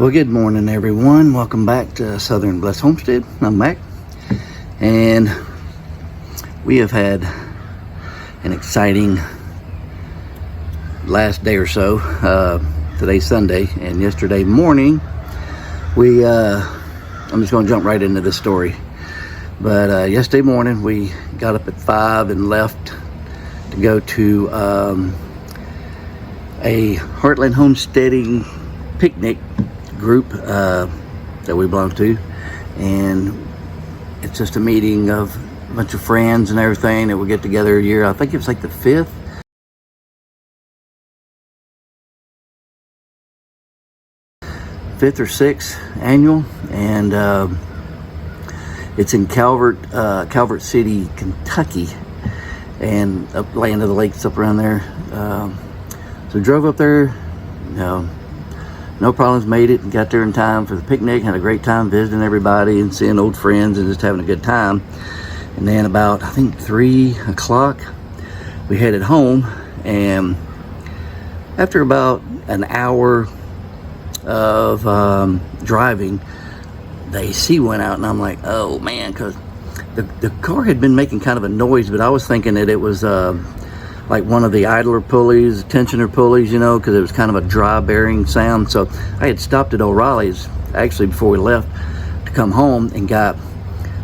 Well, good morning, everyone. Welcome back to Southern Blessed Homestead. I'm back, and we have had an exciting last day or so. Today's Sunday, and yesterday morning, I'm just going to jump right into this story. But yesterday morning, we got up at 5 and left to go to a Heartland homesteading picnic group that we belong to, and it's just a meeting of a bunch of friends and everything that we get together a year. I think it was like the fifth or sixth annual, and it's in Calvert City, Kentucky, and up land of the lakes up around there. So we drove up there, no problems, made it and got there in time for the picnic. Had a great time visiting everybody and seeing old friends and just having a good time. And then about, I think, 3 o'clock, we headed home. And after about an hour of driving, the AC went out, and I'm like, oh man, because the car had been making kind of a noise, but I was thinking that it was like one of the idler pulleys, tensioner pulleys, because it was kind of a dry bearing sound. So I had stopped at O'Reilly's actually before we left to come home and got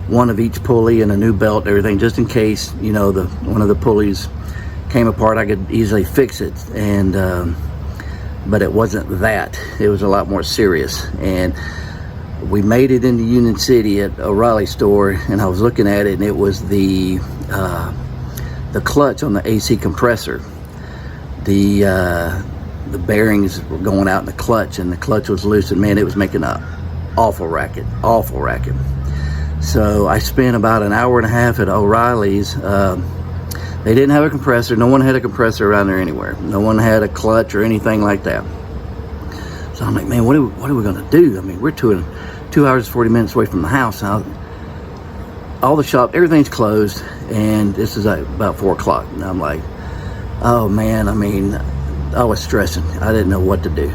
one of each pulley and a new belt and everything, just in case, one of the pulleys came apart, I could easily fix it. And but it wasn't that. It was a lot more serious. And we made it into Union City at O'Reilly store, and I was looking at it, and it was the clutch on the AC compressor. The bearings were going out in the clutch, and the clutch was loose, and man, it was making an awful racket. So I spent about an hour and a half at O'Reilly's. They didn't have a compressor. No one had a compressor around there anywhere. No one had a clutch or anything like that. So I'm like, man, what are we gonna do? I mean, we're 2 hours 40 minutes away from the house. All the shop, everything's closed, and this is about 4 o'clock. And I'm like, oh man, I was stressing. I didn't know what to do.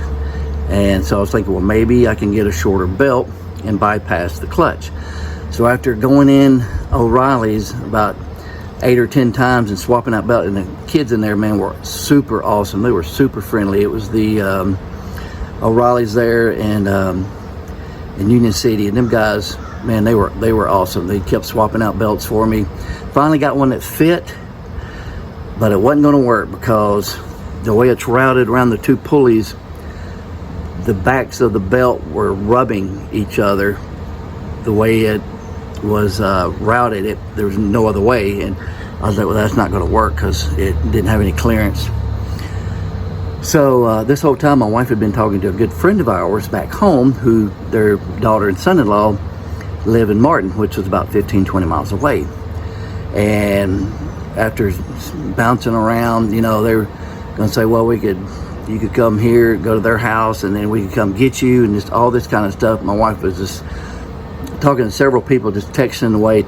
And so I was thinking, well, maybe I can get a shorter belt and bypass the clutch. So after going in O'Reilly's about 8 or 10 times and swapping out belt, and the kids in there, man, were super awesome. They were super friendly. It was the O'Reilly's there and in Union City, and them guys, man, they were awesome. They kept swapping out belts for me. Finally got one that fit, but it wasn't going to work because the way it's routed around the two pulleys, the backs of the belt were rubbing each other. The way it was routed, there was no other way, and I was like, well, that's not going to work because it didn't have any clearance. So this whole time, my wife had been talking to a good friend of ours back home, who their daughter and son-in-law live in Martin, which was about 15-20 miles away. And after bouncing around, they were going to say, well, you could come here, go to their house, and then we could come get you, and just all this kind of stuff. My wife was just talking to several people, just texting away.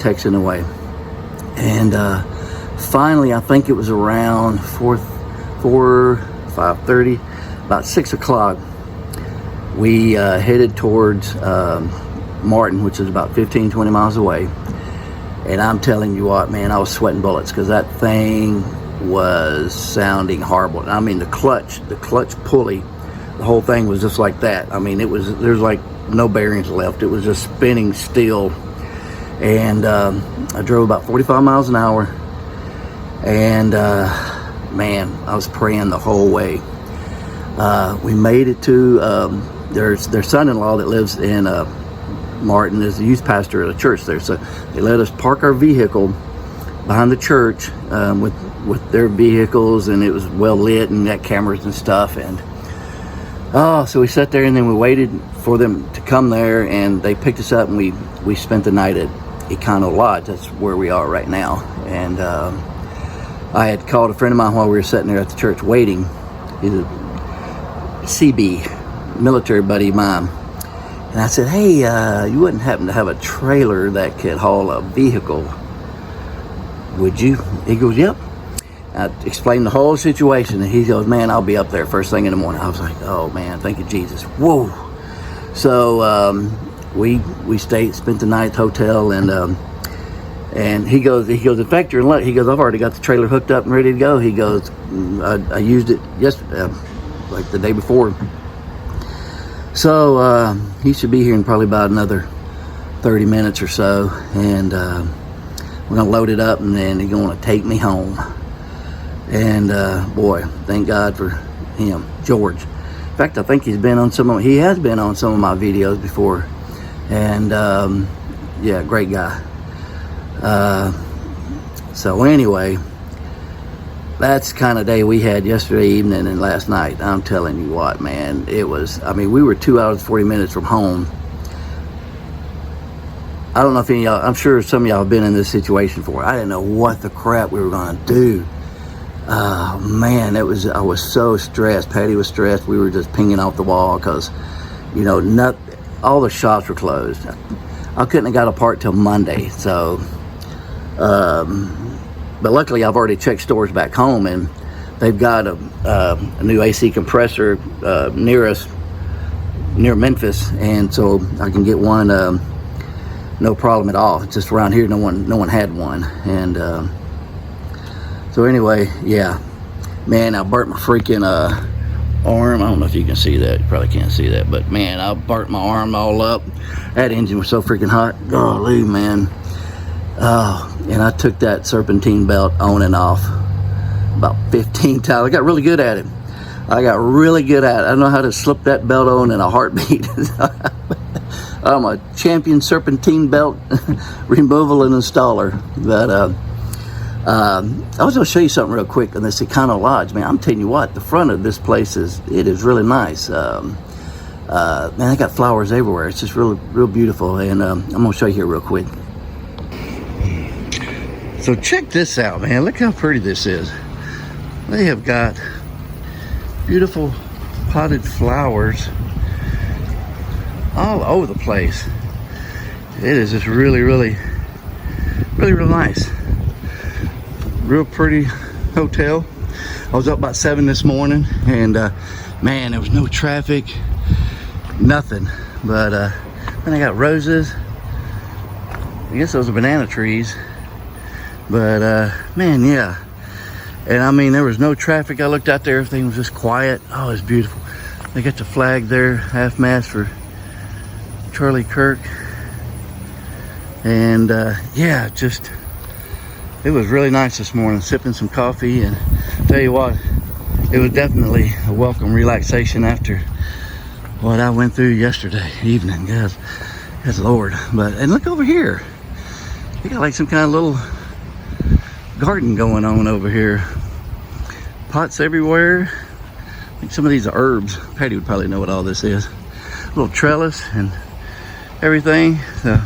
And finally, I think it was around 5:30, about 6 o'clock, we headed towards Martin, which is about 15-20 miles away. And I'm telling you what, man, I was sweating bullets because that thing was sounding horrible. I mean, the clutch pulley, the whole thing was just like that. I mean, there's like no bearings left. It was just spinning still. And I drove about 45 miles an hour, and man, I was praying the whole way. We made it to their son-in-law that lives in Martin, is the youth pastor at a church there. So they let us park our vehicle behind the church with their vehicles, and it was well lit and got cameras and stuff. And so we sat there, and then we waited for them to come there, and they picked us up, and we spent the night at Econo Lodge. That's where we are right now. And I had called a friend of mine while we were sitting there at the church waiting. He's a CB, military buddy of mine. And I said, hey, you wouldn't happen to have a trailer that could haul a vehicle, would you? He goes, yep. I explained the whole situation, and he goes, man, I'll be up there first thing in the morning. I was like, oh man, thank you, Jesus. Whoa. So we spent the night at the hotel, and he goes, in fact, you're in luck. He goes, I've already got the trailer hooked up and ready to go. He goes, I used it yesterday, like the day before. So he should be here in probably about another 30 minutes or so, and we're gonna load it up, and then he's gonna take me home. And boy, thank God for him, George. In fact, I think he has been on some of my videos before, and yeah, great guy. So anyway, that's the kind of day we had yesterday evening and last night. I'm telling you what, man, it was, I mean, we were 2 hours, 40 minutes from home. I don't know if any of y'all, I'm sure some of y'all have been in this situation before. I didn't know what the crap we were going to do. Man, I was so stressed. Patty was stressed. We were just pinging off the wall because, you know, all the shops were closed. I couldn't have got a part till Monday. So, but luckily I've already checked stores back home, and they've got a new AC compressor near Memphis, and so I can get one. No problem at all. It's just around here, no one had one, and so anyway, yeah, man, I burnt my freaking arm. I don't know if you can see that. You probably can't see that, but man, I burnt my arm all up. That engine was so freaking hot. Golly, man. And I took that serpentine belt on and off about 15 times. I got really good at it. I don't know how to slip that belt on in a heartbeat. I'm a champion serpentine belt removal and installer. But I was going to show you something real quick on this Econo Lodge. Man, I'm telling you what, the front of this place is really nice. Man, they got flowers everywhere. It's just real beautiful. And I'm going to show you here real quick. So check this out, man. Look how pretty this is. They have got beautiful potted flowers all over the place. It is just really nice. Real pretty hotel. I was up about 7 this morning, and man, there was no traffic, nothing. But then I got roses. I guess those are banana trees. But man, yeah. And I mean, there was no traffic. I looked out there, everything was just quiet. Oh, it's beautiful. They got the flag there, half-mast for Charlie Kirk. And yeah, just, it was really nice this morning, sipping some coffee. And tell you what, it was definitely a welcome relaxation after what I went through yesterday evening. Good Lord. But, and look over here. You got like some kind of little garden going on over here. Pots everywhere. I think some of these are herbs. Patty would probably know what all this is. A little trellis and everything. So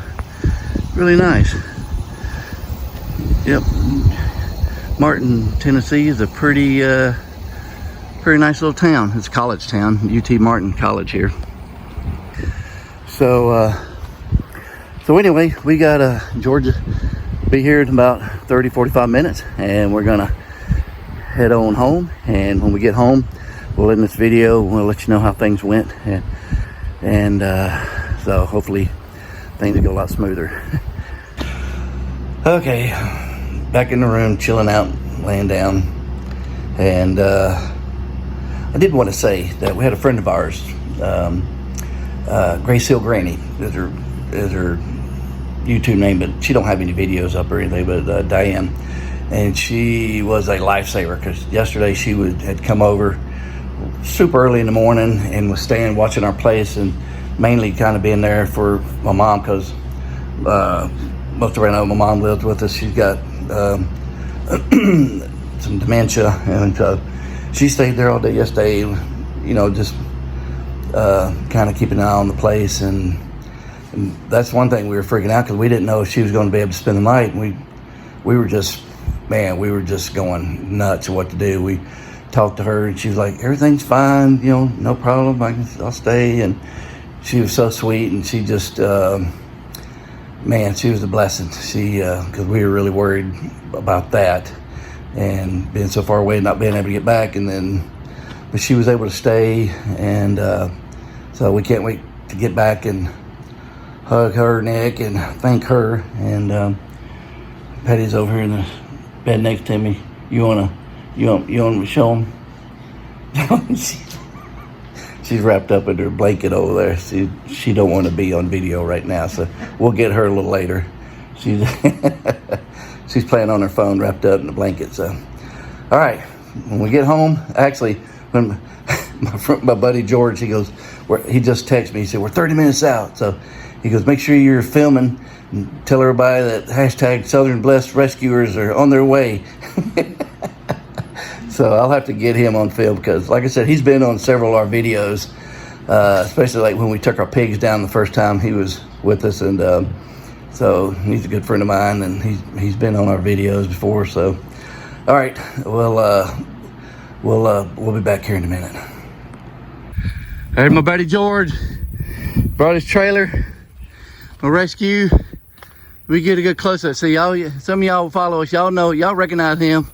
really nice. Yep. Martin, Tennessee is a pretty nice little town. It's a college town. UT Martin College here. So anyway, we got Georgia be here in about 30-45 minutes, and we're gonna head on home. And when we get home, we'll end this video. We'll let you know how things went, and so hopefully things will go a lot smoother. Okay, back in the room, chilling out, laying down, and I did want to say that we had a friend of ours, Grace Hill Granny is her YouTube name, but she don't have any videos up or anything, but Diane, and she was a lifesaver, because yesterday she had come over super early in the morning and was staying, watching our place, and mainly kind of being there for my mom, because most of her know my mom lives with us. She's got some dementia, and she stayed there all day yesterday, you know, just kind of keeping an eye on the place. And that's one thing, we were freaking out because we didn't know if she was going to be able to spend the night. And we were just, man, we were just going nuts what to do. We talked to her, and she was like, everything's fine, you know, no problem, I'll stay. And she was so sweet, and she just, man, she was a blessing. She, because we were really worried about that, and being so far away, not being able to get back. And then, but she was able to stay, and so we can't wait to get back and hug her neck and thank her. And Patty's over here in the bed next to me. You want to show him? She's wrapped up in her blanket over there. She don't want to be on video right now, so we'll get her a little later. She's she's playing on her phone, wrapped up in the blanket. So, all right, when we get home, actually, when my buddy George, he just texted me. He said, we're 30 minutes out. So he goes, make sure you're filming and tell everybody that hashtag Southern Blessed Rescuers are on their way. So I'll have to get him on film because, like I said, he's been on several of our videos, especially like when we took our pigs down the first time he was with us. And so he's a good friend of mine, and he's been on our videos before. So, all right, we'll be back here in a minute. There's my buddy George. Brought his trailer. A rescue. We get a good close up. See, y'all, some of y'all follow us. Y'all recognize him.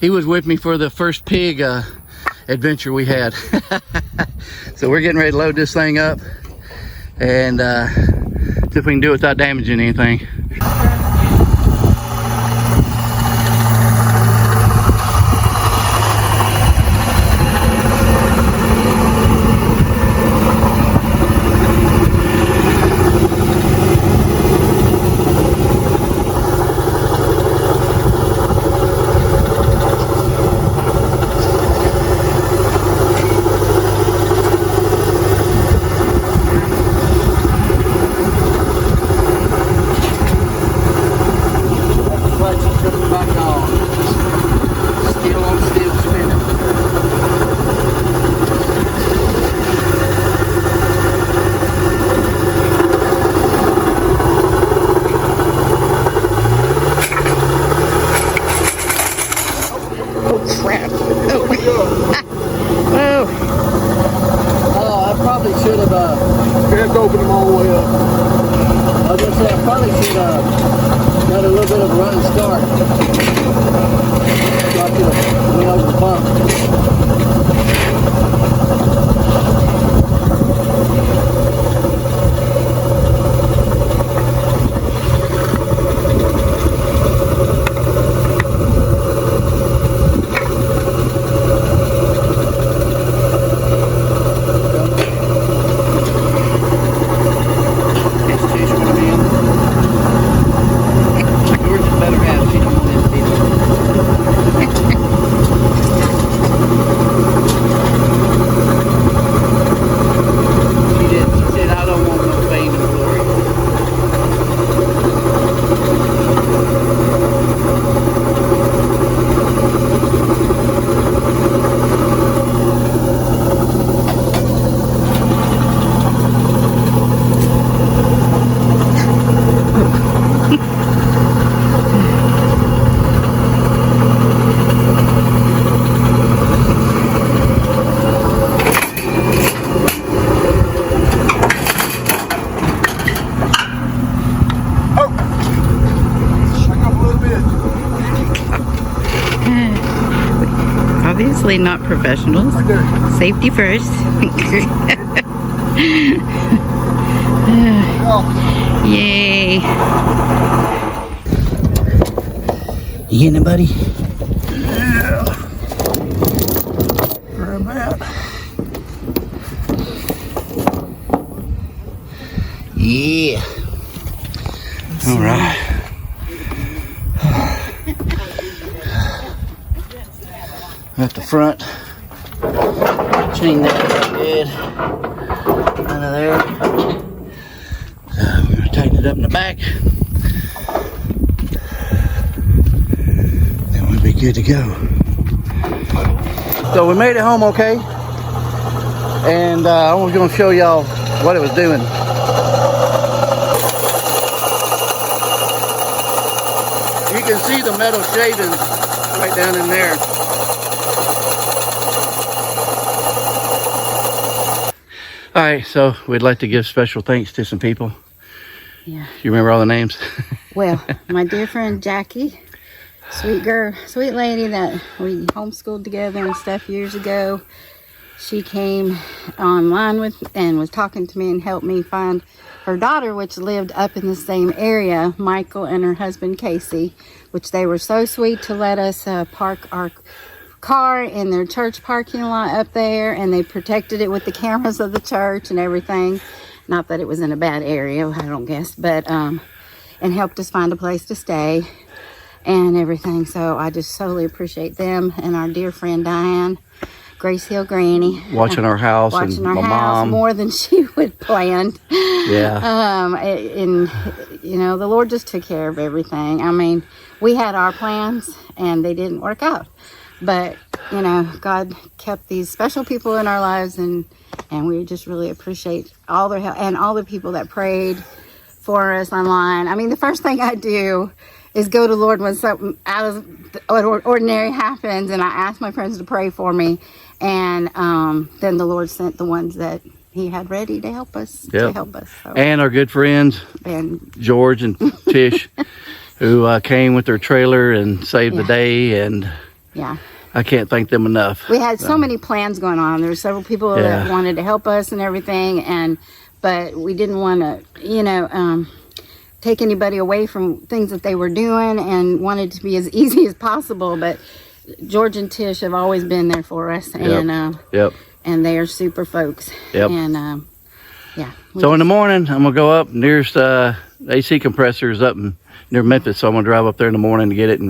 He was with me for the first pig adventure we had. So we're getting ready to load this thing up and see if we can do it without damaging anything. Open them all the way up. I was gonna say I probably should got a little bit of a running start. So I could have went over the bump. Obviously not professionals. Safety first. Yay. You getting it, buddy? Yeah. Where I'm at. Yeah. All right. At the front, chain that good out of there. We're gonna tighten it up in the back. Then we'll be good to go. So we made it home okay, and I was gonna show y'all what it was doing. You can see the metal shavings right down in there. All right, so we'd like to give special thanks to some people. Yeah. You remember all the names? Well, my dear friend Jackie, sweet girl, sweet lady that we homeschooled together and stuff years ago. she came online and was talking to me and helped me find her daughter, which lived up in the same area, Michael and her husband Casey, which they were so sweet to let us park our car in their church parking lot up there, and they protected it with the cameras of the church and everything. Not that it was in a bad area, I don't guess, but and helped us find a place to stay and everything. So I just totally appreciate them and our dear friend Diane, Grace Hill Granny, Watching our house watching and our my house mom. more than she would planned. Yeah. And you know, the Lord just took care of everything. I mean, we had our plans and they didn't work out, but you know, God kept these special people in our lives, and we just really appreciate all their help and all the people that prayed for us online. I mean, the first thing I do is go to Lord when something out of the ordinary happens, and I ask my friends to pray for me, and then the Lord sent the ones that He had ready to help us. Yep. To help us. So. And our good friends, And George and Tish, who came with their trailer and saved the Yeah. day, and yeah. I can't thank them enough. We had so many plans going on. There were several people that wanted to help us and everything, but we didn't want to, you know, take anybody away from things that they were doing, and wanted to be as easy as possible. But George and Tish have always been there for us, and Yep. and they are super folks. Yep. And yeah. So in the morning, I'm gonna go up. Nearest AC compressor is up near Memphis, so I'm gonna drive up there in the morning to get it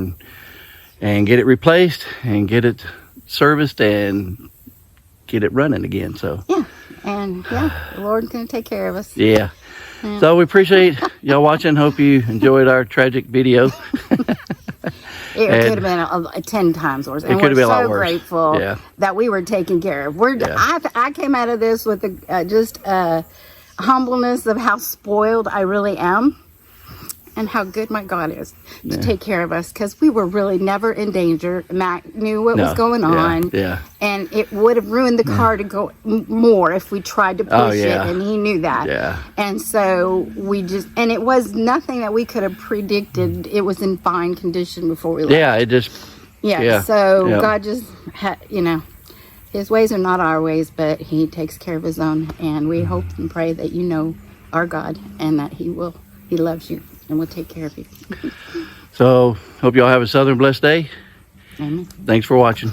and get it replaced and get it serviced and get it running again. So yeah, and yeah, the Lord's gonna take care of us. yeah. So we appreciate y'all watching. Hope you enjoyed our tragic video. It could have been 10 times worse. And It could have been a lot so worse. grateful that we were taken care of. I came out of this with just humbleness of how spoiled I really am, and how good my God is to take care of us, because we were really never in danger. Mac knew what was going on, and it would have ruined the car to go more if we tried to push it, and he knew that. And so we just, and it was nothing that we could have predicted. It was in fine condition before we left. It just So God just you know, His ways are not our ways, but He takes care of His own, and we hope and pray that you know our God, and that He loves you and will take care of you. So hope y'all have a southern blessed day. Amen. Thanks for watching.